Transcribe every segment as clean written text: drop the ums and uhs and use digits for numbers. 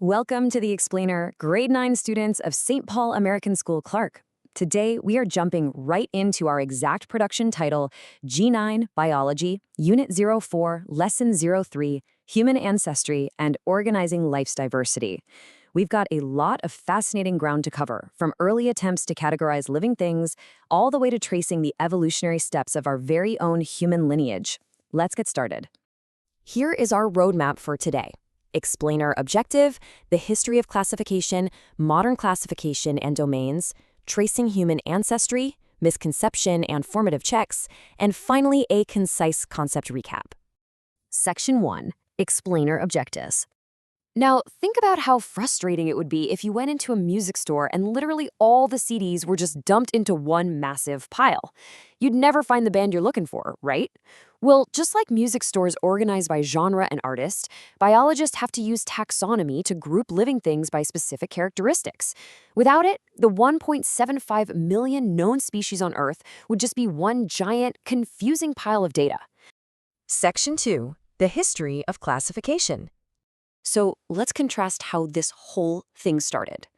Welcome to the Explainer, grade 9 students of St. Paul American School, Clark. Today, we are jumping right into our exact production title, G9 Biology, Unit 04, Lesson 03, Human Ancestry and Organizing Life's Diversity. We've got a lot of fascinating ground to cover, from early attempts to categorize living things, all the way to tracing the evolutionary steps of our very own human lineage. Let's get started. Here is our roadmap for today. Explainer objective, the history of classification, modern classification and domains, tracing human ancestry, misconception and formative checks, and finally a concise concept recap. Section 1. Explainer objectives. Now, think about how frustrating it would be if you went into a music store and literally all the CDs were just dumped into one massive pile. You'd never find the band you're looking for, right? Well, just like music stores organized by genre and artist, biologists have to use taxonomy to group living things by specific characteristics. Without it, the 1.75 million known species on Earth would just be one giant, confusing pile of data. Section 2. The history of classification. So let's contrast how this whole thing started.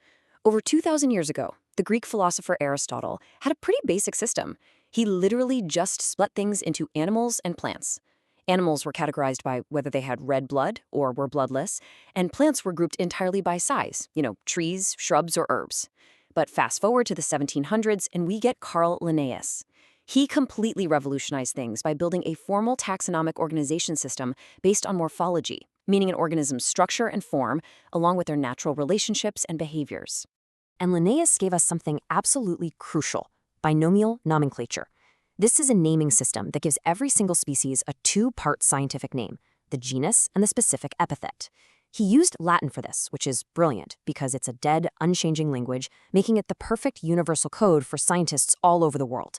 Over 2,000 years ago, the Greek philosopher Aristotle had a pretty basic system. He literally just split things into animals and plants. Animals were categorized by whether they had red blood or were bloodless, and plants were grouped entirely by size, trees, shrubs, or herbs. But fast forward to the 1700s, and we get Carl Linnaeus. He completely revolutionized things by building a formal taxonomic organization system based on morphology, meaning an organism's structure and form, along with their natural relationships and behaviors. And Linnaeus gave us something absolutely crucial: binomial nomenclature. This is a naming system that gives every single species a two-part scientific name, the genus and the specific epithet. He used Latin for this, which is brilliant because it's a dead, unchanging language, making it the perfect universal code for scientists all over the world.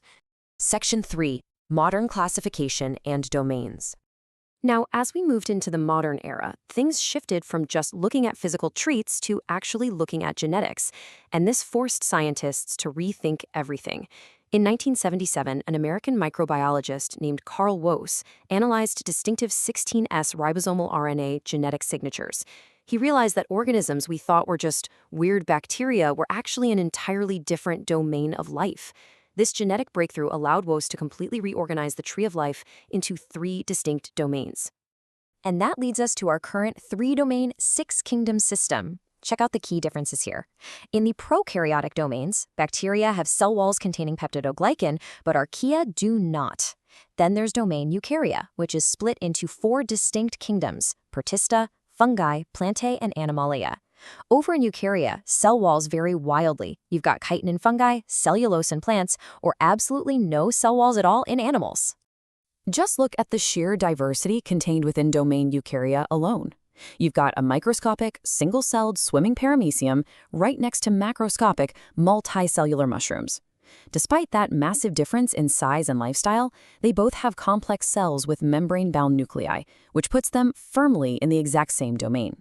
Section 3. Modern classification and domains. Now, as we moved into the modern era, things shifted from just looking at physical traits to actually looking at genetics, and this forced scientists to rethink everything. In 1977, an American microbiologist named Carl Woese analyzed distinctive 16S ribosomal RNA genetic signatures. He realized that organisms we thought were just weird bacteria were actually an entirely different domain of life. This genetic breakthrough allowed Woese to completely reorganize the tree of life into 3 distinct domains. And that leads us to our current 3-domain, 6-kingdom system. Check out the key differences here. In the prokaryotic domains, bacteria have cell walls containing peptidoglycan, but archaea do not. Then there's domain eukarya, which is split into 4 distinct kingdoms: Protista, fungi, plantae, and animalia. Over in eukarya, cell walls vary wildly. You've got chitin in fungi, cellulose in plants, or absolutely no cell walls at all in animals. Just look at the sheer diversity contained within domain eukarya alone. You've got a microscopic, single-celled swimming paramecium right next to macroscopic, multicellular mushrooms. Despite that massive difference in size and lifestyle, they both have complex cells with membrane-bound nuclei, which puts them firmly in the exact same domain.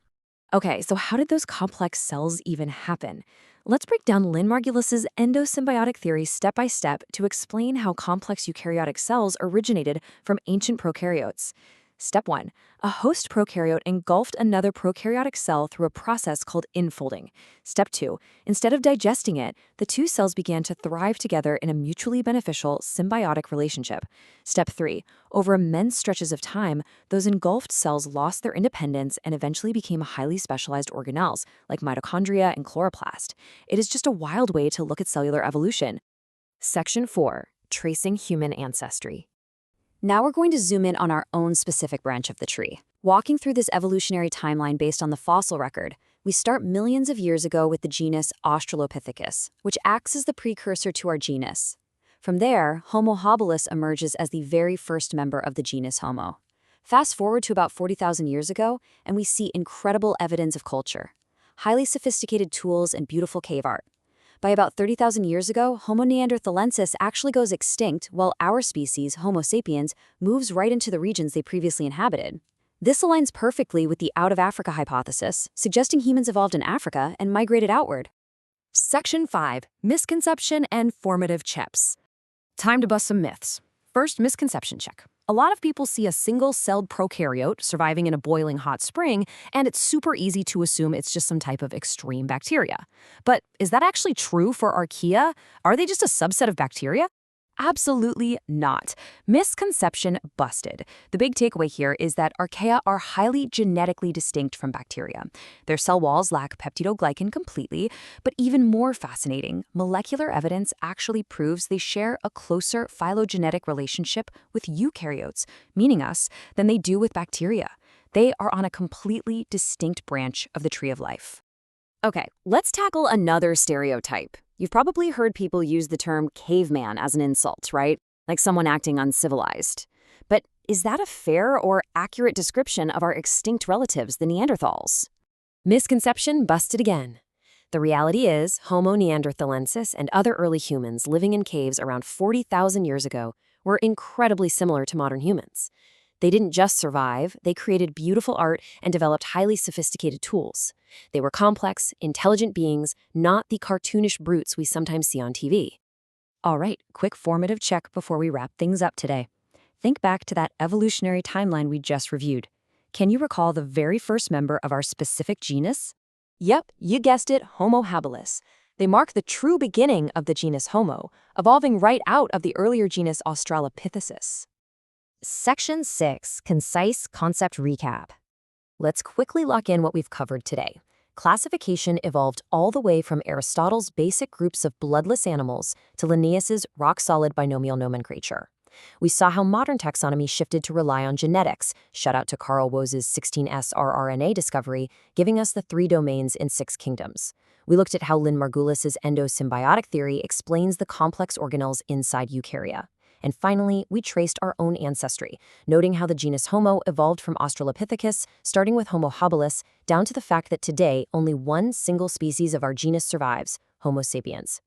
Okay, so how did those complex cells even happen? Let's break down Lynn Margulis's endosymbiotic theory step by step to explain how complex eukaryotic cells originated from ancient prokaryotes. Step 1. A host prokaryote engulfed another prokaryotic cell through a process called infolding. Step 2. Instead of digesting it, the 2 cells began to thrive together in a mutually beneficial symbiotic relationship. Step 3. Over immense stretches of time, those engulfed cells lost their independence and eventually became highly specialized organelles, like mitochondria and chloroplast. It is just a wild way to look at cellular evolution. Section 4. Tracing human ancestry. Now we're going to zoom in on our own specific branch of the tree. Walking through this evolutionary timeline based on the fossil record, we start millions of years ago with the genus Australopithecus, which acts as the precursor to our genus. From there, Homo habilis emerges as the very first member of the genus Homo. Fast forward to about 40,000 years ago, and we see incredible evidence of culture. Highly sophisticated tools and beautiful cave art. By about 30,000 years ago, Homo neanderthalensis actually goes extinct while our species, Homo sapiens, moves right into the regions they previously inhabited. This aligns perfectly with the out-of-Africa hypothesis, suggesting humans evolved in Africa and migrated outward. Section 5. Misconception and formative checks. Time to bust some myths. First, misconception check. A lot of people see a single-celled prokaryote surviving in a boiling hot spring, and it's super easy to assume it's just some type of extreme bacteria. But is that actually true for archaea? Are they just a subset of bacteria? Absolutely not. Misconception busted. The big takeaway here is that archaea are highly genetically distinct from bacteria. Their cell walls lack peptidoglycan completely, but even more fascinating, molecular evidence actually proves they share a closer phylogenetic relationship with eukaryotes, meaning us, than they do with bacteria. They are on a completely distinct branch of the tree of life. Okay, let's tackle another stereotype. You've probably heard people use the term caveman as an insult, right? Like someone acting uncivilized. But is that a fair or accurate description of our extinct relatives, the Neanderthals? Misconception busted again. The reality is, Homo neanderthalensis and other early humans living in caves around 40,000 years ago were incredibly similar to modern humans. They didn't just survive, they created beautiful art and developed highly sophisticated tools. They were complex, intelligent beings, not the cartoonish brutes we sometimes see on TV. All right, quick formative check before we wrap things up today. Think back to that evolutionary timeline we just reviewed. Can you recall the very first member of our specific genus? Yep, you guessed it, Homo habilis. They mark the true beginning of the genus Homo, evolving right out of the earlier genus Australopithecus. Section 6, Concise Concept Recap. Let's quickly lock in what we've covered today. Classification evolved all the way from Aristotle's basic groups of bloodless animals to Linnaeus's rock-solid binomial nomenclature. We saw how modern taxonomy shifted to rely on genetics, shout out to Carl Woese's 16S rRNA discovery, giving us the 3 domains in 6 kingdoms. We looked at how Lynn Margulis's endosymbiotic theory explains the complex organelles inside eukarya. And finally, we traced our own ancestry, noting how the genus Homo evolved from Australopithecus, starting with Homo habilis, down to the fact that today only one single species of our genus survives, Homo sapiens.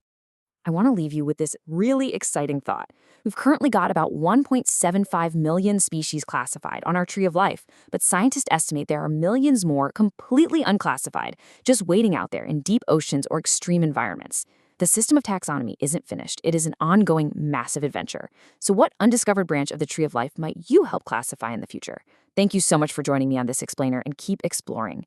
I want to leave you with this really exciting thought. We've currently got about 1.75 million species classified on our tree of life, but scientists estimate there are millions more completely unclassified, just waiting out there in deep oceans or extreme environments. The system of taxonomy isn't finished. It is an ongoing, massive adventure. So what undiscovered branch of the tree of life might you help classify in the future? Thank you so much for joining me on this explainer, and keep exploring.